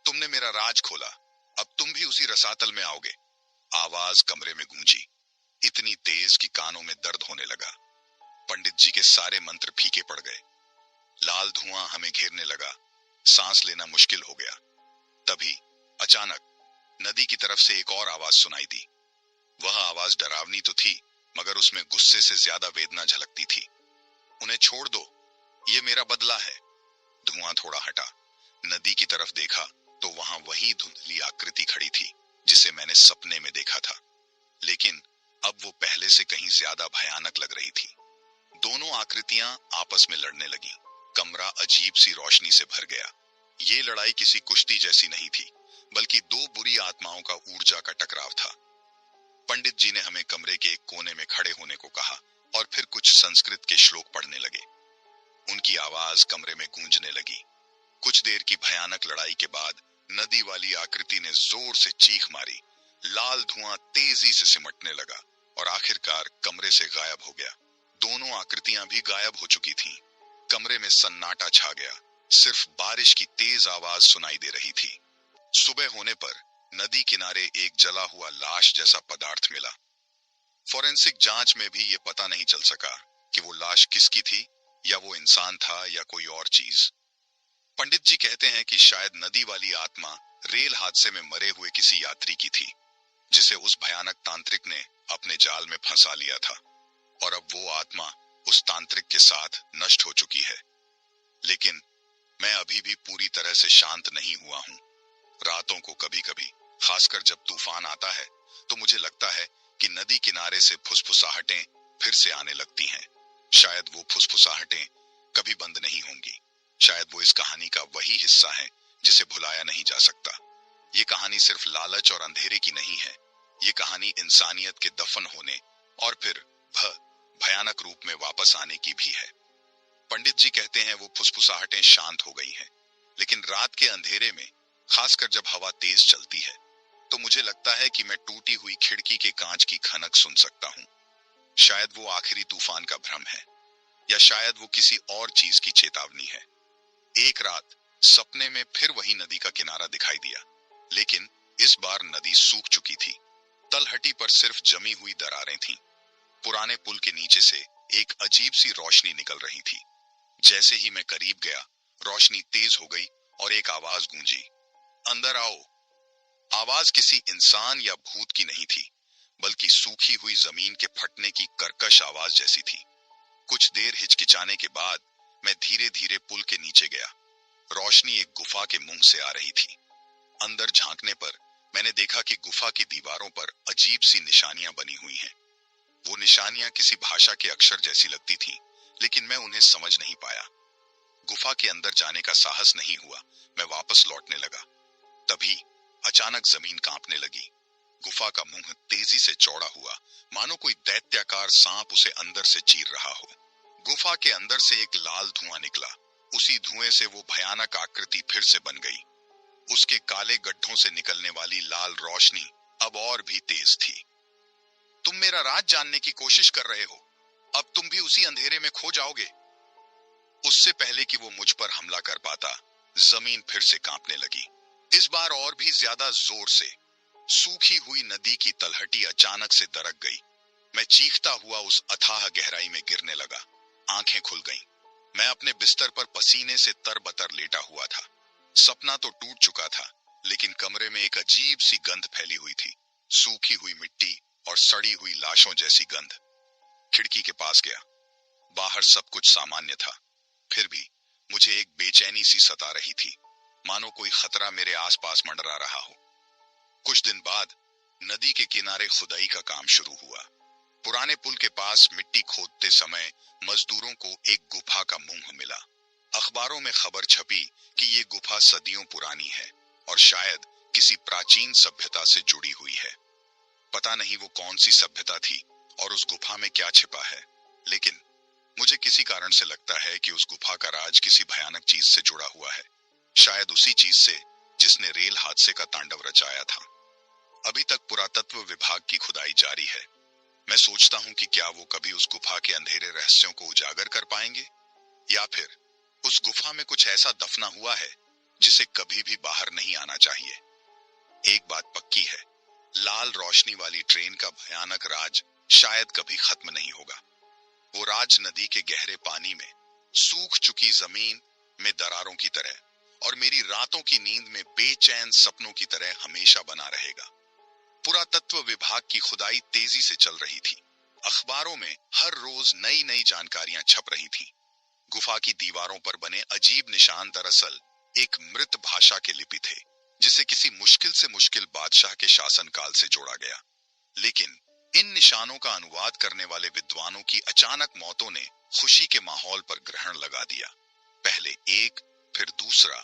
तुमने मेरा राज खोला, अब तुम भी उसी रसातल में आओगे। आवाज कमरे में गूंजी, इतनी तेज कि कानों में दर्द होने लगा। पंडित जी के सारे मंत्र फीके पड़ गए। लाल धुआं हमें घेरने लगा। सांस लेना मुश्किल हो गया। तभी अचानक नदी की तरफ से एक और आवाज सुनाई दी। वह आवाज डरावनी तो थी, मगर उसमें गुस्से से ज्यादा वेदना झलकती थी। उन्हें छोड़ दो, ये मेरा बदला है। धुआं थोड़ा हटा। नदी की तरफ देखा तो वहां वही धुंधली आकृति खड़ी थी जिसे मैंने सपने में देखा था, लेकिन अब वो पहले से कहीं ज्यादा भयानक लग रही थी। दोनों आकृतियां आपस में लड़ने लगीं। कमरा अजीब सी रोशनी से भर गया। ये लड़ाई किसी कुश्ती जैसी नहीं थी, बल्कि दो बुरी आत्माओं का ऊर्जा का टकराव था। पंडित जी ने हमें कमरे के एक कोने में खड़े होने को कहा और फिर कुछ संस्कृत के श्लोक पढ़ने लगे। उनकी आवाज कमरे में गूंजने लगी। कुछ देर की भयानक लड़ाई के बाद नदी वाली आकृति ने जोर से चीख मारी। लाल धुआं तेजी से सिमटने लगा और आखिरकार कमरे से गायब हो गया। दोनों आकृतियां भी गायब हो चुकी थीं। कमरे में सन्नाटा छा गया, सिर्फ बारिश की तेज आवाज सुनाई दे रही थी। सुबह होने पर नदी किनारे एक जला हुआ लाश जैसा पदार्थ मिला। फॉरेंसिक जांच में भी ये पता नहीं चल सका कि वो लाश किसकी थी, या वो इंसान था या कोई और चीज। पंडित जी कहते हैं कि शायद नदी वाली आत्मा रेल हादसे में मरे हुए किसी यात्री की थी, जिसे उस भयानक तांत्रिक ने अपने जाल में फंसा लिया था, और अब वो आत्मा उस तांत्रिक के साथ नष्ट हो चुकी है। लेकिन मैं अभी भी पूरी तरह से शांत नहीं हुआ हूँ। रातों को कभी कभी, खासकर जब तूफान आता है, तो मुझे लगता है कि नदी किनारे से फुसफुसाहटें फिर से आने लगती हैं। शायद वो फुसफुसाहटें कभी बंद नहीं होंगी। शायद वो इस कहानी का वही हिस्सा है जिसे भुलाया नहीं जा सकता। ये कहानी सिर्फ लालच और अंधेरे की नहीं है। ये कहानी इंसानियत के दफन होने और फिर भयानक रूप में वापस आने की भी है। पंडित जी कहते हैं वो फुसफुसाहटें शांत हो गई हैं, लेकिन रात के अंधेरे में, खासकर जब हवा तेज चलती है, तो मुझे लगता है कि मैं टूटी हुई खिड़की के कांच की खनक सुन सकता हूँ। शायद वो आखिरी तूफान का भ्रम है, या शायद वो किसी और चीज की चेतावनी है। एक रात सपने में फिर वही नदी का किनारा दिखाई दिया, लेकिन इस बार नदी सूख चुकी थी। तलहटी पर सिर्फ जमी हुई दरारें थीं। पुराने पुल के नीचे से एक अजीब सी रोशनी निकल रही थी। जैसे ही मैं करीब गया, रोशनी तेज हो गई और एक आवाज गूंजी, अंदर आओ। आवाज किसी इंसान या भूत की नहीं थी, बल्कि सूखी हुई जमीन के फटने की कर्कश आवाज जैसी थी। कुछ देर हिचकिचाने के बाद मैं धीरे धीरे पुल के नीचे गया। रोशनी एक गुफा के मुंह से आ रही थी। अंदर झांकने पर मैंने देखा कि गुफा की दीवारों पर अजीब सी निशानियां बनी हुई हैं। वो निशानियां किसी भाषा के अक्षर जैसी लगती थीं, लेकिन मैं उन्हें समझ नहीं पाया। गुफा के अंदर जाने का साहस नहीं हुआ। मैं वापस लौटने लगा। तभी अचानक जमीन कांपने लगी। गुफा का मुंह तेजी से चौड़ा हुआ, मानो कोई दैत्याकार सांप उसे अंदर से चीर रहा हो। गुफा के अंदर से एक लाल धुआं निकला। उसी धुएं से वो भयानक आकृति फिर से बन गई। उसके काले गड्ढों से निकलने वाली लाल रोशनी अब और भी तेज थी। तुम मेरा राज जानने की कोशिश कर रहे हो। अब तुम भी उसी अंधेरे में खो जाओगे। उससे पहले कि वो मुझ पर हमला कर पाता, जमीन फिर से कांपने लगी, इस बार और भी ज्यादा जोर से। सूखी हुई नदी की तलहटी अचानक से दरक गई। मैं चीखता हुआ उस अथाह गहराई में गिरने लगा। आंखें खुल गईं। मैं अपने बिस्तर पर पसीने से तरबतर लेटा हुआ था। सपना तो टूट चुका था, लेकिन कमरे में एक अजीब सी गंध फैली हुई थी, सूखी हुई मिट्टी और सड़ी हुई लाशों जैसी गंध। खिड़की के पास गया। बाहर सब कुछ सामान्य था, फिर भी मुझे एक बेचैनी सी सता रही थी, मानो कोई खतरा मेरे आसपास मंडरा रहा हो। कुछ दिन बाद नदी के किनारे खुदाई का काम शुरू हुआ। पुराने पुल के पास मिट्टी खोदते समय मजदूरों को एक गुफा का मुंह मिला। अखबारों में खबर छपी कि ये गुफा सदियों पुरानी है और शायद किसी प्राचीन सभ्यता से जुड़ी हुई है। पता नहीं वो कौन सी सभ्यता थी और उस गुफा में क्या छिपा है, लेकिन मुझे किसी कारण से लगता है कि उस गुफा का राज किसी भयानक चीज से जुड़ा हुआ है। शायद उसी चीज से जिसने रेल हादसे का तांडव रचाया था। अभी तक पुरातत्व विभाग की खुदाई जारी है। मैं सोचता हूँ कि क्या वो कभी उस गुफा के अंधेरे रहस्यों को उजागर कर पाएंगे, या फिर उस गुफा में कुछ ऐसा दफना हुआ है जिसे कभी भी बाहर नहीं आना चाहिए। एक बात पक्की है, लाल रोशनी वाली ट्रेन का भयानक राज शायद कभी खत्म नहीं होगा। वो राज नदी के गहरे पानी में, सूख चुकी जमीन में दरारों की तरह, और मेरी रातों की नींद में बेचैन सपनों की तरह हमेशा बना रहेगा। पुरातत्व विभाग की खुदाई तेजी से चल रही थी। अखबारों में हर रोज नई नई जानकारियां छप रही थीं। गुफा की दीवारों पर बने अजीब निशान दरअसल एक मृत भाषा के लिपि थे, जिसे किसी मुश्किल से मुश्किल बादशाह के शासनकाल से जोड़ा गया। लेकिन इन निशानों का अनुवाद करने वाले विद्वानों की अचानक मौतों ने खुशी के माहौल पर ग्रहण लगा दिया। पहले एक, फिर दूसरा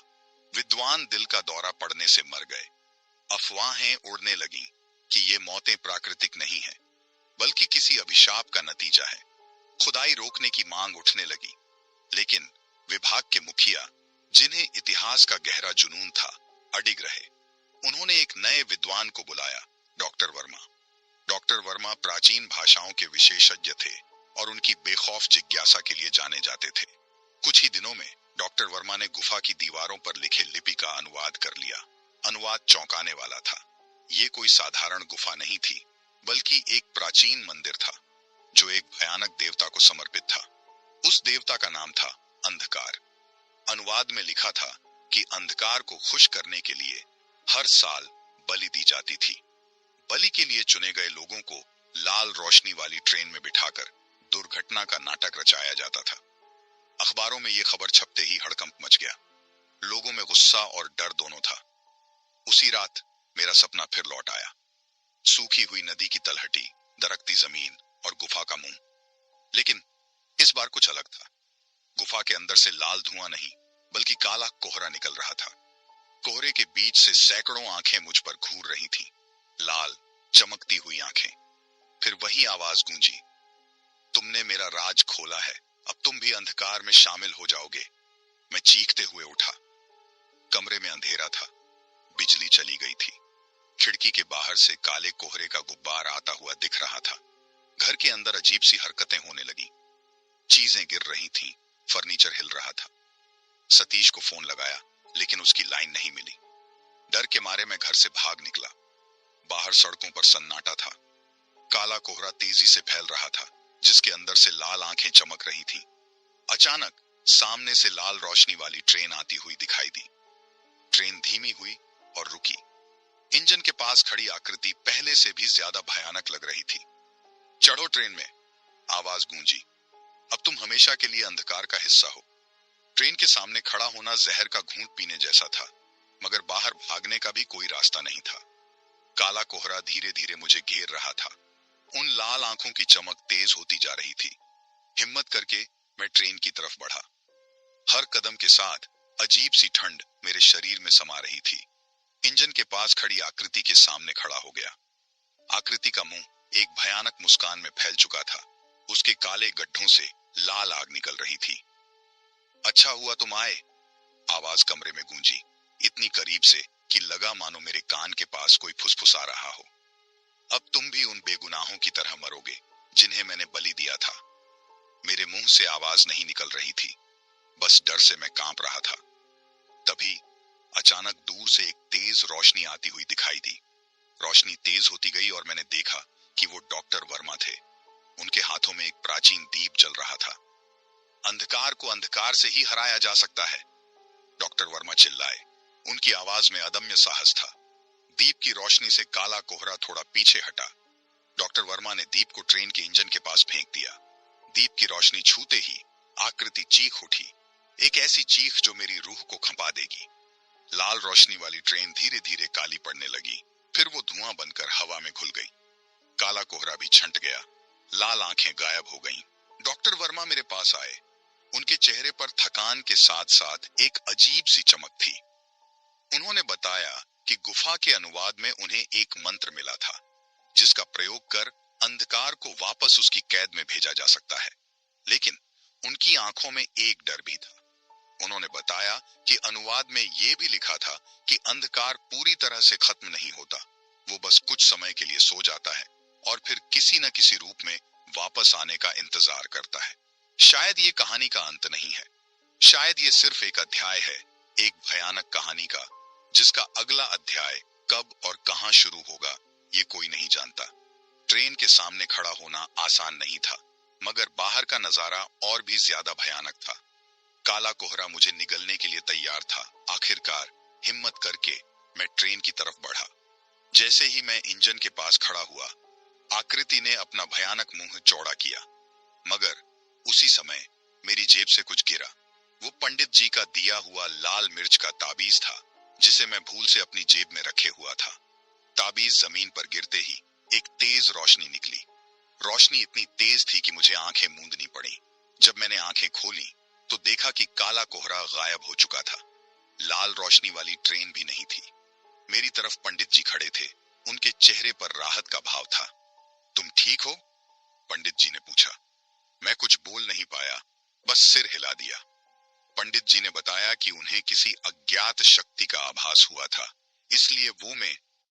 विद्वान दिल का दौरा पड़ने से मर गए। अफवाहें उड़ने लगीं कि ये मौतें प्राकृतिक नहीं है, बल्कि किसी अभिशाप का नतीजा है। खुदाई रोकने की मांग उठने लगी, लेकिन विभाग के मुखिया, जिन्हें इतिहास का गहरा जुनून था, अडिग रहे। उन्होंने एक नए विद्वान को बुलाया, डॉक्टर वर्मा। डॉक्टर वर्मा प्राचीन भाषाओं के विशेषज्ञ थे और उनकी बेखौफ जिज्ञासा के लिए जाने जाते थे। कुछ ही दिनों में डॉक्टर वर्मा ने गुफा की दीवारों पर लिखे लिपि का अनुवाद कर लिया। अनुवाद चौंकाने वाला था। ये कोई साधारण गुफा नहीं थी, बल्कि एक प्राचीन मंदिर था जो एक भयानक देवता को समर्पित था। उस देवता का नाम था अंधकार। अनुवाद में लिखा था कि अंधकार को खुश करने के लिए हर साल बलि दी जाती थी। बलि के लिए चुने गए लोगों को लाल रोशनी वाली ट्रेन में बिठाकर दुर्घटना का नाटक रचाया जाता था। अखबारों में यह खबर छपते ही हड़कंप मच गया। लोगों में गुस्सा और डर दोनों था। उसी रात मेरा सपना फिर लौट आया। सूखी हुई नदी की तलहटी, दरकती जमीन और गुफा का मुंह। लेकिन इस बार कुछ अलग था। गुफा के अंदर से लाल धुआं नहीं, बल्कि काला कोहरा निकल रहा था। कोहरे के बीच से सैकड़ों आंखें मुझ पर घूर रही थीं, लाल चमकती हुई आंखें। फिर वही आवाज गूंजी, तुमने मेरा राज खोला है, अब तुम भी अंधकार में शामिल हो जाओगे। मैं चीखते हुए उठा। कमरे में अंधेरा था, बिजली चली गई थी। खिड़की के बाहर से काले कोहरे का गुब्बार आता हुआ दिख रहा था। घर के अंदर अजीब सी हरकतें होने लगी। चीजें गिर रही थीं, फर्नीचर हिल रहा था। सतीश को फोन लगाया, लेकिन उसकी लाइन नहीं मिली। डर के मारे मैं घर से भाग निकला। बाहर सड़कों पर सन्नाटा था। काला कोहरा तेजी से फैल रहा था, जिसके अंदर से लाल आंखें चमक रही थीं। अचानक सामने से लाल रोशनी वाली ट्रेन आती हुई दिखाई दी। ट्रेन धीमी हुई और रुकी। इंजन के पास खड़ी आकृति पहले से भी ज्यादा भयानक लग रही थी। चढ़ो ट्रेन में, आवाज गूंजी। अब तुम हमेशा के लिए अंधकार का हिस्सा हो। ट्रेन के सामने खड़ा होना जहर का घूंट पीने जैसा था, मगर बाहर भागने का भी कोई रास्ता नहीं था। काला कोहरा धीरे धीरे मुझे घेर रहा था। उन लाल आंखों की चमक तेज होती जा रही थी। हिम्मत करके मैं ट्रेन की तरफ बढ़ा। हर कदम के साथ अजीब सी ठंड मेरे शरीर में समा रही थी। इंजन के पास खड़ी आकृति के सामने खड़ा हो गया। आकृति का मुंह एक भयानक मुस्कान में फैल चुका था। उसके काले गड्ढों से लाल आग निकल रही थी। अच्छा हुआ तुम आए, आवाज कमरे में गूंजी, इतनी करीब से कि लगा मानो मेरे कान के पास कोई फुसफुसा रहा हो। अब तुम भी उन बेगुनाहों की तरह मरोगे जिन्हें मैंने बलि दिया था। मेरे मुंह से आवाज नहीं निकल रही थी, बस डर से मैं कांप रहा था। तभी अचानक दूर से एक तेज रोशनी आती हुई दिखाई दी। रोशनी तेज होती गई और मैंने देखा कि वो डॉक्टर वर्मा थे। उनके हाथों में एक प्राचीन दीप जल रहा था। अंधकार को अंधकार से ही हराया जा सकता है, डॉक्टर वर्मा चिल्लाए। उनकी आवाज में अदम्य साहस था। दीप की रोशनी से काला कोहरा थोड़ा पीछे हटा। डॉक्टर वर्मा ने दीप को ट्रेन के इंजन के पास फेंक दिया। दीप की रोशनी छूते ही आकृति चीख उठी, एक ऐसी चीख जो मेरी रूह को खंपा देगी। लाल रोशनी वाली ट्रेन धीरे धीरे काली पड़ने लगी। फिर वो धुआं बनकर हवा में घुल गई। काला कोहरा भी छंट गया। लाल आंखें गायब हो गईं। डॉक्टर वर्मा मेरे पास आए। उनके चेहरे पर थकान के साथ साथ एक अजीब सी चमक थी। उन्होंने बताया कि गुफा के अनुवाद में उन्हें एक मंत्र मिला था, जिसका प्रयोग कर अंधकार को वापस उसकी कैद में भेजा जा सकता है। लेकिन उनकी आंखों में एक डर भी था। उन्होंने बताया कि अनुवाद में यह भी लिखा था कि अंधकार पूरी तरह से खत्म नहीं होता, वो बस कुछ समय के लिए सो जाता है और फिर किसी न किसी रूप में वापस आने का इंतजार करता है। शायद ये कहानी का अंत नहीं है, शायद ये सिर्फ एक अध्याय है, एक भयानक कहानी का, जिसका अगला अध्याय कब और कहां शुरू होगा ये कोई नहीं जानता। ट्रेन के सामने खड़ा होना आसान नहीं था, मगर बाहर का नजारा और भी ज्यादा भयानक था। काला कोहरा मुझे निगलने के लिए तैयार था। आखिरकार हिम्मत करके मैं ट्रेन की तरफ बढ़ा। जैसे ही मैं इंजन के पास खड़ा हुआ, आकृति ने अपना भयानक मुंह चौड़ा किया, मगर उसी समय मेरी जेब से कुछ गिरा। वो पंडित जी का दिया हुआ लाल मिर्च का ताबीज था, जिसे मैं भूल से अपनी जेब में रखे हुआ था। ताबीज जमीन पर गिरते ही एक तेज रोशनी निकली। रोशनी इतनी तेज थी कि मुझे आंखें मूंदनी पड़ी। जब मैंने आंखें खोली तो देखा कि काला कोहरा गायब हो चुका था। लाल रोशनी वाली ट्रेन भी नहीं थी। मेरी तरफ पंडित जी खड़े थे। उनके चेहरे पर राहत का भाव था। तुम ठीक हो? पंडित जी ने पूछा। मैं कुछ बोल नहीं पाया, बस सिर हिला दिया। पंडित जी ने बताया कि उन्हें किसी अज्ञात शक्ति का आभास हुआ था, इसलिए वो मैं